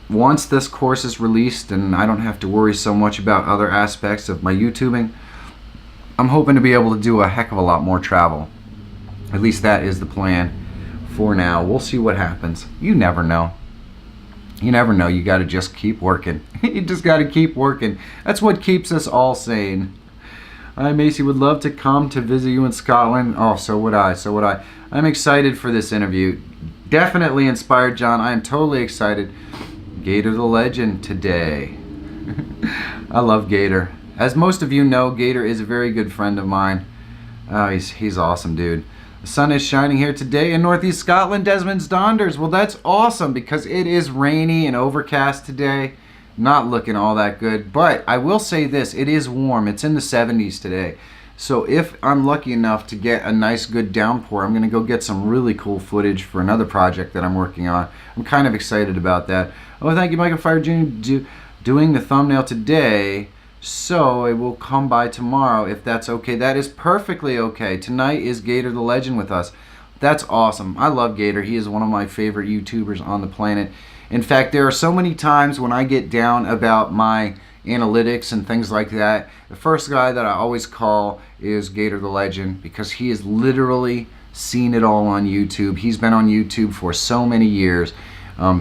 Once this course is released and I don't have to worry so much about other aspects of my YouTubing, I'm hoping to be able to do a heck of a lot more travel. At least that is the plan for now. We'll see what happens. You never know. You never know. You got to just keep working. You just got to keep working. That's what keeps us all sane. I, Macy, would love to come to visit you in Scotland. Oh, so would I. So would I. I'm excited for this interview. Definitely inspired, John. I am totally excited. Gator the Legend today. I love Gator. As most of you know, Gator is a very good friend of mine. Oh, he's awesome, dude. The sun is shining here today in Northeast Scotland, Desmond's Donders. Well, that's awesome because it is rainy and overcast today. Not looking all that good, but I will say this, it is warm. It's in the 70s today. So if I'm lucky enough to get a nice good downpour, I'm going to go get some really cool footage for another project that I'm working on. I'm kind of excited about that. Oh, thank you, Michael Feyrer Jr. Doing the thumbnail today. So it will come by tomorrow if that's okay. That is perfectly okay. Tonight is Gator the Legend with us. That's awesome. I love Gator. He is one of my favorite YouTubers on the planet. In fact, there are so many times when I get down about my analytics and things like that. The first guy that I always call is Gator the Legend because he has literally seen it all on YouTube. He's been on YouTube for so many years.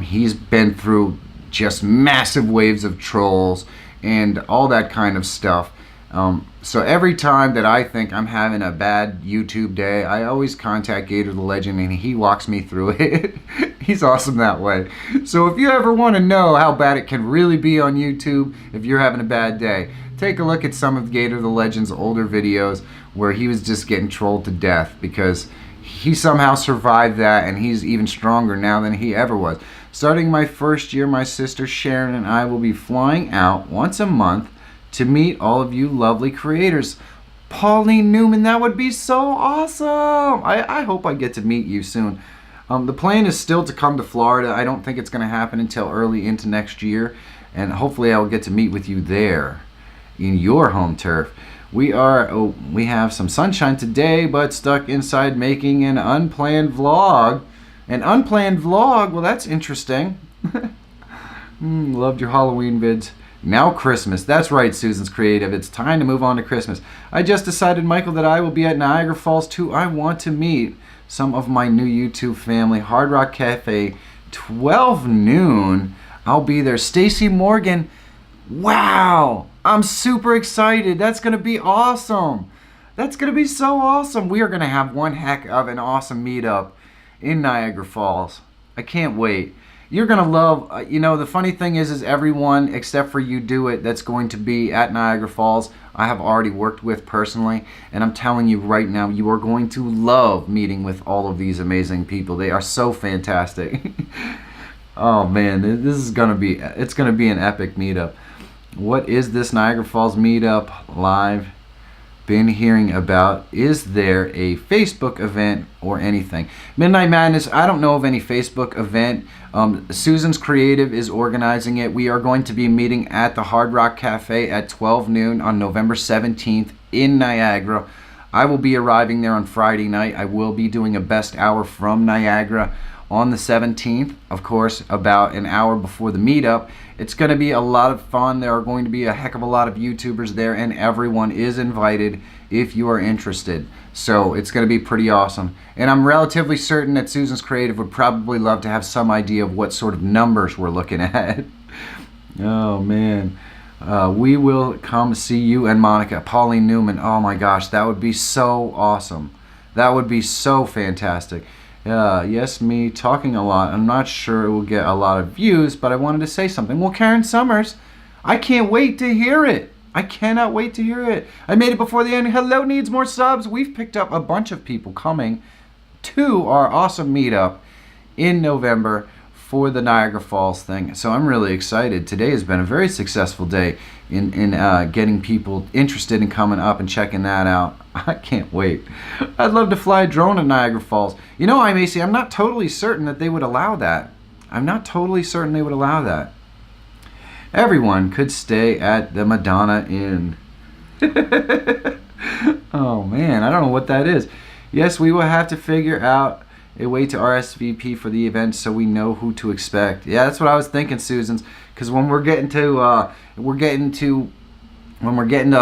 He's been through just massive waves of trolls and all that kind of stuff. So every time that I think I'm having a bad YouTube day, I always contact Gator the Legend and he walks me through it. He's awesome that way. So if you ever want to know how bad it can really be on YouTube if you're having a bad day, take a look at some of Gator the Legend's older videos where he was just getting trolled to death because he somehow survived that and he's even stronger now than he ever was. Starting my first year, my sister Sharon and I will be flying out once a month to meet all of you lovely creators. Pauline Newman, that would be so awesome. I hope I get to meet you soon. The plan is still to come to Florida. I don't think it's going to happen until early into next year. And hopefully I'll get to meet with you there in your home turf. We have some sunshine today, but stuck inside making an unplanned vlog. An unplanned vlog? Well, that's interesting. Loved your Halloween vids. Now Christmas. That's right, Susan's Creative. It's time to move on to Christmas. I just decided, Michael, that I will be at Niagara Falls too. I want to meet some of my new YouTube family. Hard Rock Cafe, 12 noon. I'll be there. Stacy Morgan. Wow. I'm super excited. That's going to be awesome. That's going to be so awesome. We are going to have one heck of an awesome meetup in Niagara Falls. I can't wait. You're going to love, the funny thing is everyone except for You Do It that's going to be at Niagara Falls, I have already worked with personally, and I'm telling you right now, you are going to love meeting with all of these amazing people. They are so fantastic. Oh man, this is going to be, it's going to be an epic meetup. What is this Niagara Falls meetup live? Been hearing about. Is there a Facebook event or anything? Midnight Madness, I don't know of any Facebook event. Susan's Creative is organizing it. We are going to be meeting at the Hard Rock Cafe at 12 noon on November 17th in Niagara. I will be arriving there on Friday night. I will be doing a best hour from Niagara on the 17th, of course, about an hour before the meetup. It's going to be a lot of fun. There are going to be a heck of a lot of YouTubers there, and everyone is invited if you are interested. So it's going to be pretty awesome. And I'm relatively certain that Susan's Creative would probably love to have some idea of what sort of numbers we're looking at. Oh, man. We will come see you and Monica. Pauline Newman. Oh, my gosh. That would be so awesome. That would be so fantastic. Yes, me talking a lot. I'm not sure it will get a lot of views, but I wanted to say something. Well, Karen Summers, I can't wait to hear it. I cannot wait to hear it. I made it before the end. Hello, needs more subs. We've picked up a bunch of people coming to our awesome meetup in November for the Niagara Falls thing. So I'm really excited. Today has been a very successful day in getting people interested in coming up and checking that out. I can't wait. I'd love to fly a drone at Niagara Falls. You know, Macy, I'm not totally certain that they would allow that. I'm not totally certain they would allow that. Everyone could stay at the Madonna Inn. Oh, man, I don't know what that is. Yes, we will have to figure out a way to RSVP for the event so we know who to expect. Yeah, that's what I was thinking, Susan's. Because when we're getting to the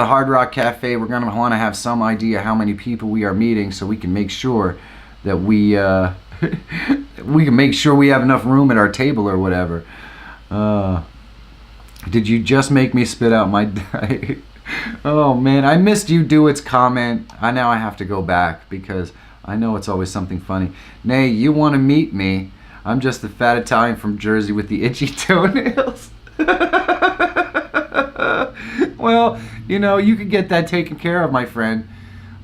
Hard Rock Cafe, we're gonna want to have some idea how many people we are meeting, so we can make sure that we we can make sure we have enough room at our table or whatever. Did you just make me spit out my diet? Oh man, I missed you Dewitt's comment. Now I have to go back because I know it's always something funny. Nay, you want to meet me? I'm just the fat Italian from Jersey with the itchy toenails. Well, you know, you could get that taken care of, my friend.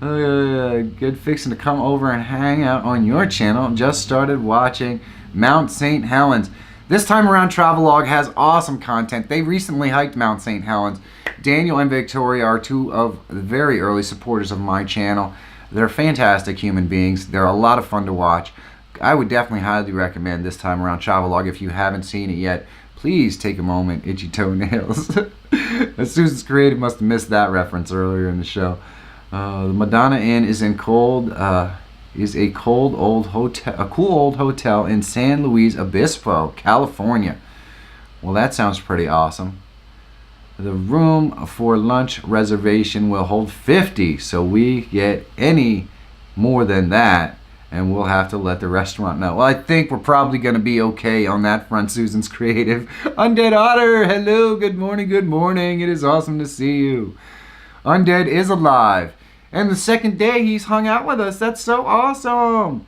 Good fixing to come over and hang out on your channel. Just started watching Mount St. Helens. This time around, Travelog has awesome content. They recently hiked Mount St. Helens. Daniel and Victoria are two of the very early supporters of my channel. They're fantastic human beings. They're a lot of fun to watch. I would definitely highly recommend this time around Travelog. If you haven't seen it yet, please take a moment. Itchy toenails. Susan's Creative must have missed that reference earlier in the show. The Madonna Inn is a cool old hotel in San Luis Obispo, California. Well, that sounds pretty awesome. The room for lunch reservation will hold 50, so we get any more than that, and we'll have to let the restaurant know. Well, I think we're probably going to be okay on that front, Susan's Creative. Undead Otter, hello, good morning, good morning. It is awesome to see you. Undead is alive. And the second day he's hung out with us. That's so awesome.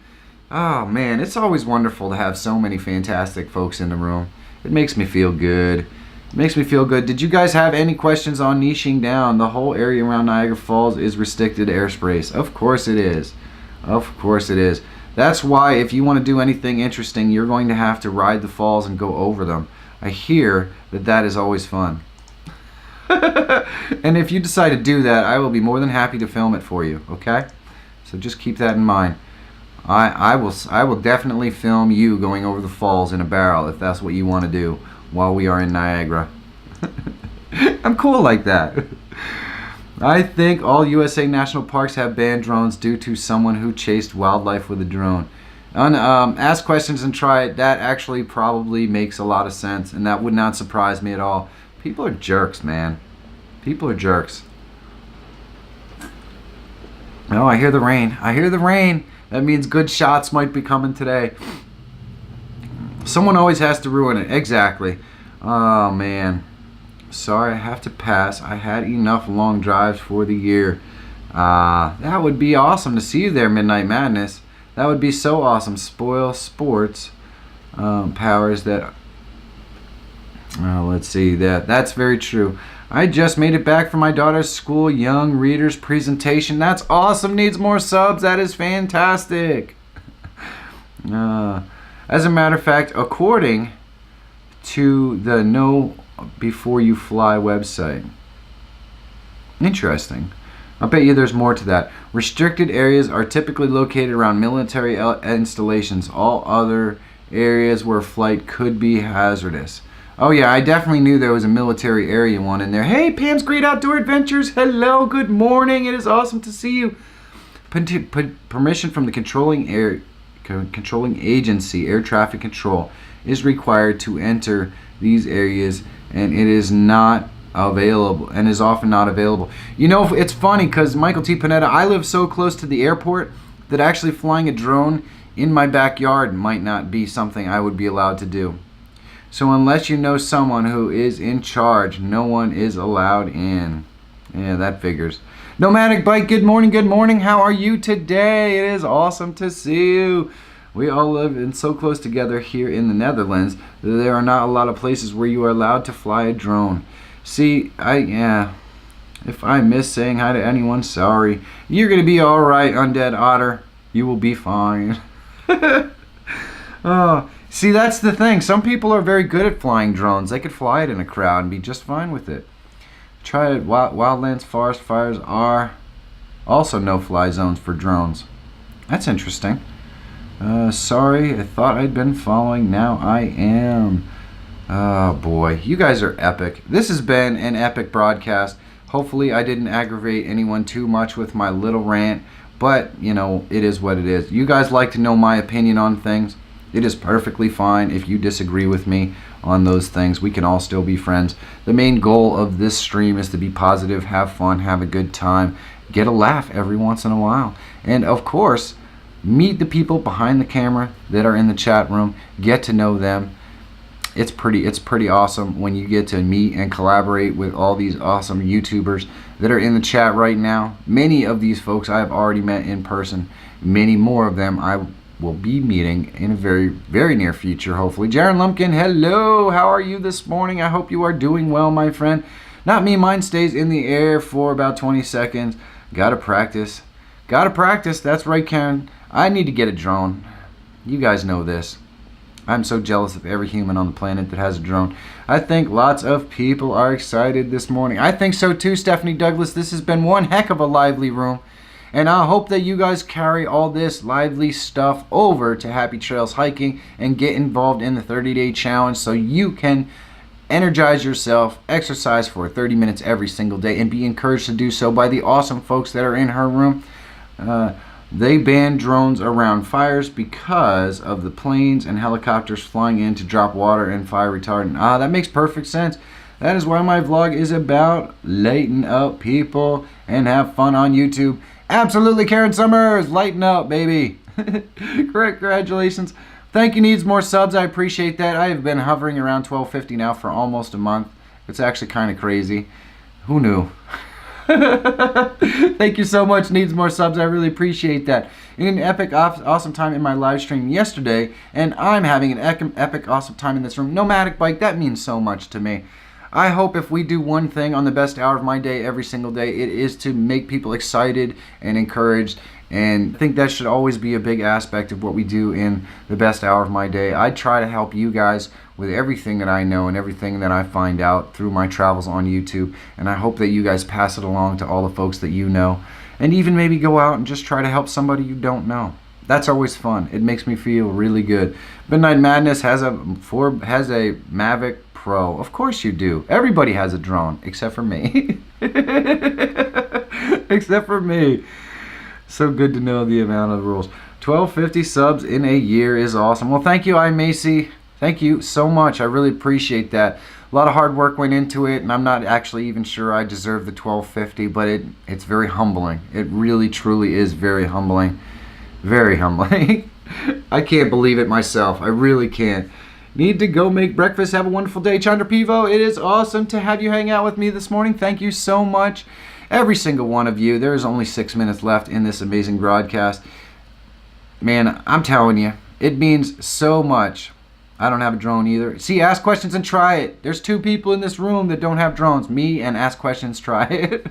Oh, man, it's always wonderful to have so many fantastic folks in the room. It makes me feel good. It makes me feel good. Did you guys have any questions on niching down? The whole area around Niagara Falls is restricted airspace. Of course it is. Of course it is. That's why if you want to do anything interesting, you're going to have to ride the falls and go over them. I hear that that is always fun. And if you decide to do that, I will be more than happy to film it for you, okay? So just keep that in mind. I will definitely film you going over the falls in a barrel if that's what you want to do while we are in Niagara. I'm cool like that. I think all USA national parks have banned drones due to someone who chased wildlife with a drone. Ask questions and try it. That actually probably makes a lot of sense, and that would not surprise me at all. People are jerks, man. People are jerks. Oh, I hear the rain. I hear the rain. That means good shots might be coming today. Someone always has to ruin it. Exactly. Oh, man. Sorry, I have to pass. I had enough long drives for the year. That would be awesome to see you there, Midnight Madness. That would be so awesome. Spoil Sports powers that... let's see. That's very true. I just made it back from my daughter's school young readers presentation. That's awesome. Needs more subs. That is fantastic. As a matter of fact, according to the Know Before You Fly website. Interesting. I bet you there's more to that. Restricted areas are typically located around military installations. All other areas where flight could be hazardous. Oh yeah, I definitely knew there was a military area one in there. Hey, Pam's Great Outdoor Adventures. Hello, good morning. It is awesome to see you. Permission from the controlling agency, air traffic control, is required to enter these areas, and it is not available, and is often not available. You know, it's funny because Michael T. Panetta, I live so close to the airport that actually flying a drone in my backyard might not be something I would be allowed to do. So unless you know someone who is in charge, no one is allowed in. Yeah, that figures. Nomadic Bike, good morning, good morning. How are you today? It is awesome to see you. We all live in so close together here in the Netherlands that there are not a lot of places where you are allowed to fly a drone. See, if I miss saying hi to anyone, sorry. You're going to be alright, Undead Otter. You will be fine. Oh, see, that's the thing. Some people are very good at flying drones. They could fly it in a crowd and be just fine with it. Try it. Wildlands forest fires are also no-fly zones for drones. That's interesting. Sorry, I thought I'd been following. Now I am. Oh boy, you guys are epic. This has been an epic broadcast. Hopefully I didn't aggravate anyone too much with my little rant, but you know, it is what it is. You guys like to know my opinion on things. It is perfectly fine if you disagree with me on those things. We can all still be friends. The main goal of this stream is to be positive, have fun, have a good time, get a laugh every once in a while, and of course, meet the people behind the camera that are in the chat room, get to know them. It's pretty awesome when you get to meet and collaborate with all these awesome YouTubers that are in the chat right now. Many of these folks I have already met in person. Many more of them I will be meeting in a very, very near future, hopefully. Jaron Lumpkin, hello. How are you this morning? I hope you are doing well, my friend. Not me. Mine stays in the air for about 20 seconds. Gotta practice. Gotta practice. That's right, Karen. I need to get a drone. You guys know this. I'm so jealous of every human on the planet that has a drone. I think lots of people are excited this morning. I think so too, Stephanie Douglas. This has been one heck of a lively room. And I hope that you guys carry all this lively stuff over to Happy Trails Hiking and get involved in the 30-day challenge so you can energize yourself, exercise for 30 minutes every single day, and be encouraged to do so by the awesome folks that are in her room. They ban drones around fires because of the planes and helicopters flying in to drop water and fire retardant. That makes perfect sense. That is why my vlog is about lighten up people and have fun on YouTube. Absolutely, Karen Summers, lighten up, baby. Congratulations. Thank you, needs more subs. I appreciate that. I have been hovering around 1250 now for almost a month. It's actually kind of crazy. Who knew? Thank you so much, needs more subs. I really appreciate that. An epic awesome time in my live stream yesterday, and I'm having an epic awesome time in this room. Nomadic Bike, that means so much to me. I hope if we do one thing on the best hour of my day every single day, it is to make people excited and encouraged, and I think that should always be a big aspect of what we do in the best hour of my day. I try to help you guys with everything that I know and everything that I find out through my travels on YouTube, and I hope that you guys pass it along to all the folks that you know, and even maybe go out and just try to help somebody you don't know. That's always fun. It makes me feel really good. Midnight Madness has a Mavic Pro. Of course you do. Everybody has a drone except for me. Except for me. So good to know the amount of rules. 1250 subs in a year is awesome. Well, thank you, iMacy. Thank you so much. I really appreciate that. A lot of hard work went into it, and I'm not actually even sure I deserve the 1250, but it's very humbling. It really, truly is very humbling. Very humbling. I can't believe it myself. I really can't. Need to go make breakfast. Have a wonderful day. Chandra Pivo, it is awesome to have you hang out with me this morning. Thank you so much. Every single one of you. There is only 6 minutes left in this amazing broadcast. Man, I'm telling you, it means so much. I don't have a drone either. See, ask questions and try it. There's 2 people in this room that don't have drones. Me and ask questions, try it.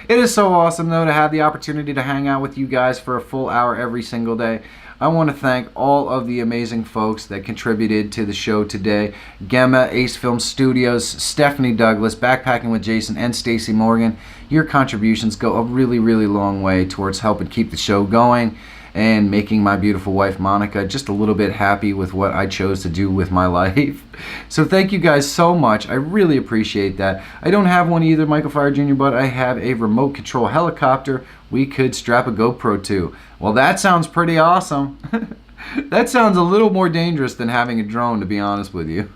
It is so awesome, though, to have the opportunity to hang out with you guys for a full hour every single day. I want to thank all of the amazing folks that contributed to the show today. Gemma, Ace Film Studios, Stephanie Douglas, Backpacking with Jason, and Stacy Morgan. Your contributions go a really, really long way towards helping keep the show going. and making my beautiful wife Monica just a little bit happy with what I chose to do with my life. So thank you guys so much. I really appreciate that. I don't have one either, Michael Feyrer Jr., but I have a remote control helicopter we could strap a GoPro to. Well, that sounds pretty awesome. That sounds a little more dangerous than having a drone, to be honest with you.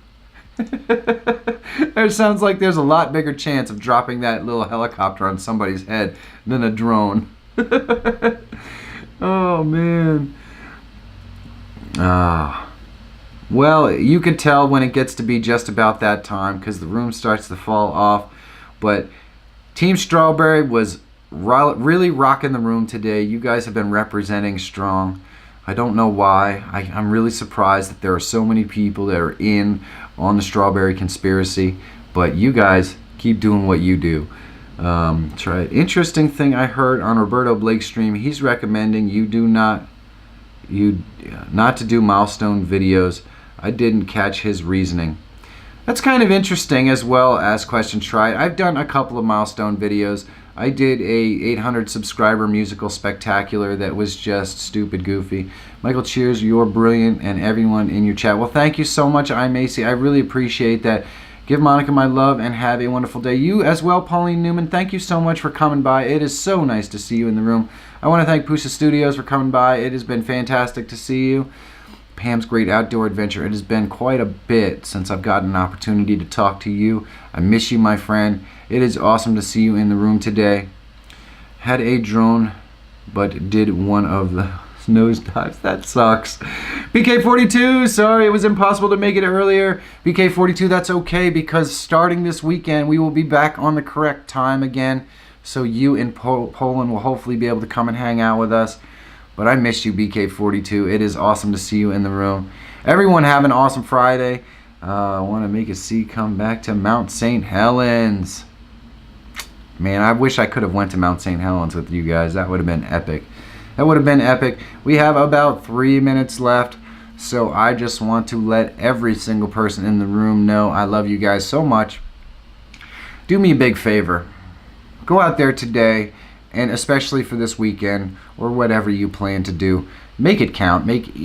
It sounds like there's a lot bigger chance of dropping that little helicopter on somebody's head than a drone. Oh, man. Well, you could tell when it gets to be just about that time because the room starts to fall off. But Team Strawberry was really rocking the room today. You guys have been representing strong. I don't know why. I'm really surprised that there are so many people that are in on the Strawberry Conspiracy. But you guys keep doing what you do. Try interesting thing I heard on Roberto Blake's stream. He's recommending not to do milestone videos. I didn't catch his reasoning. That's kind of interesting, as well as Question Tried. I've done a couple of milestone videos. I did a 800 subscriber musical spectacular that was just stupid goofy. Michael, cheers, you're brilliant, and everyone in your chat. Well, thank you so much, Macy. I really appreciate that. Give Monica my love and have a wonderful day. You as well, Pauline Newman. Thank you so much for coming by. It is so nice to see you in the room. I want to thank Pusa Studios for coming by. It has been fantastic to see you. Pam's Great Outdoor Adventure. It has been quite a bit since I've gotten an opportunity to talk to you. I miss you, my friend. It is awesome to see you in the room today. Had a drone, but did one of the nosedives. That sucks. BK42, sorry it was impossible to make it earlier. BK42, that's okay, because starting this weekend we will be back on the correct time again. So you in Poland will hopefully be able to come and hang out with us. But I miss you, BK42. It is awesome to see you in the room. Everyone have an awesome Friday. I want to make a C come back to Mount St. Helens. Man, I wish I could have went to Mount St. Helens with you guys. That would have been epic. That would have been epic. We have about 3 minutes left. So I just want to let every single person in the room know I love you guys so much. Do me a big favor. Go out there today, and especially for this weekend or whatever you plan to do, make it count. Make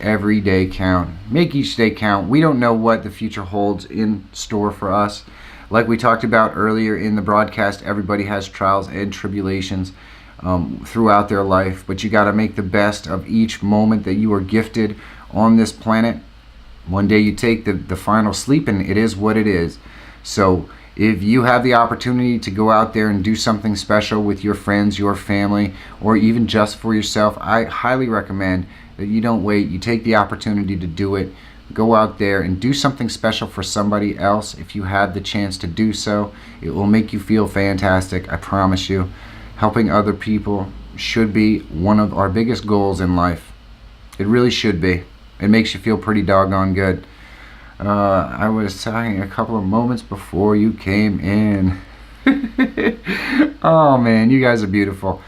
every day count. Make each day count. We don't know what the future holds in store for us. Like we talked about earlier in the broadcast, everybody has trials and tribulations throughout their life, but you got to make the best of each moment that you are gifted on this planet. One day you take the final sleep, and it is what it is. So if you have the opportunity to go out there and do something special with your friends, your family, or even just for yourself, I highly recommend that you don't wait. You take the opportunity to do it. Go out there and do something special for somebody else. If you have the chance to do so, it will make you feel fantastic. I promise you. Helping other people should be one of our biggest goals in life. It really should be. It makes you feel pretty doggone good. I was talking a couple of moments before you came in. Oh man, you guys are beautiful.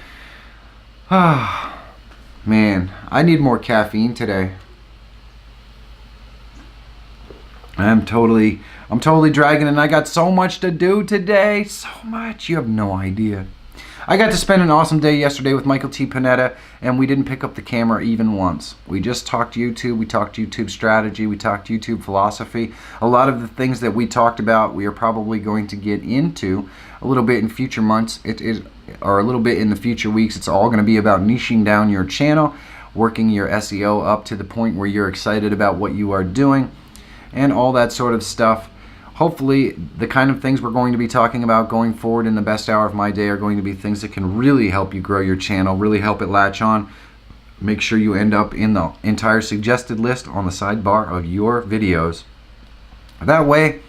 Man, I need more caffeine today. I'm totally dragging, and I got so much to do today. So much. You have no idea. I got to spend an awesome day yesterday with Michael T. Panetta, and we didn't pick up the camera even once. We just talked YouTube, we talked YouTube strategy, we talked YouTube philosophy. A lot of the things that we talked about, we are probably going to get into a little bit in future months, or a little bit in the future weeks. It's all going to be about niching down your channel, working your SEO up to the point where you're excited about what you are doing, and all that sort of stuff. Hopefully, the kind of things we're going to be talking about going forward in the best hour of my day are going to be things that can really help you grow your channel, really help it latch on. Make sure you end up in the entire suggested list on the sidebar of your videos. That way,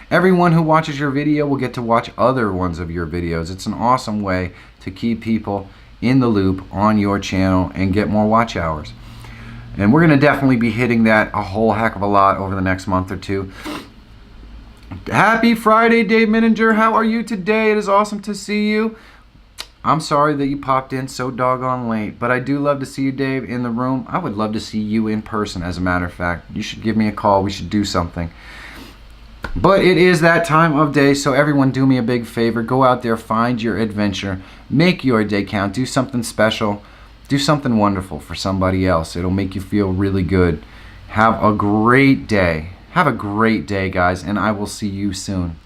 everyone who watches your video will get to watch other ones of your videos. It's an awesome way to keep people in the loop on your channel and get more watch hours. And we're going to definitely be hitting that a whole heck of a lot over the next month or two. Happy Friday, Dave Mininger. How are you today? It is awesome to see you. I'm sorry that you popped in so doggone late, but I do love to see you, Dave, in the room. I would love to see you in person, as a matter of fact. You should give me a call. We should do something. But it is that time of day, so everyone do me a big favor. Go out there, find your adventure, make your day count, do something special. Do something wonderful for somebody else. It'll make you feel really good. Have a great day. Have a great day, guys, and I will see you soon.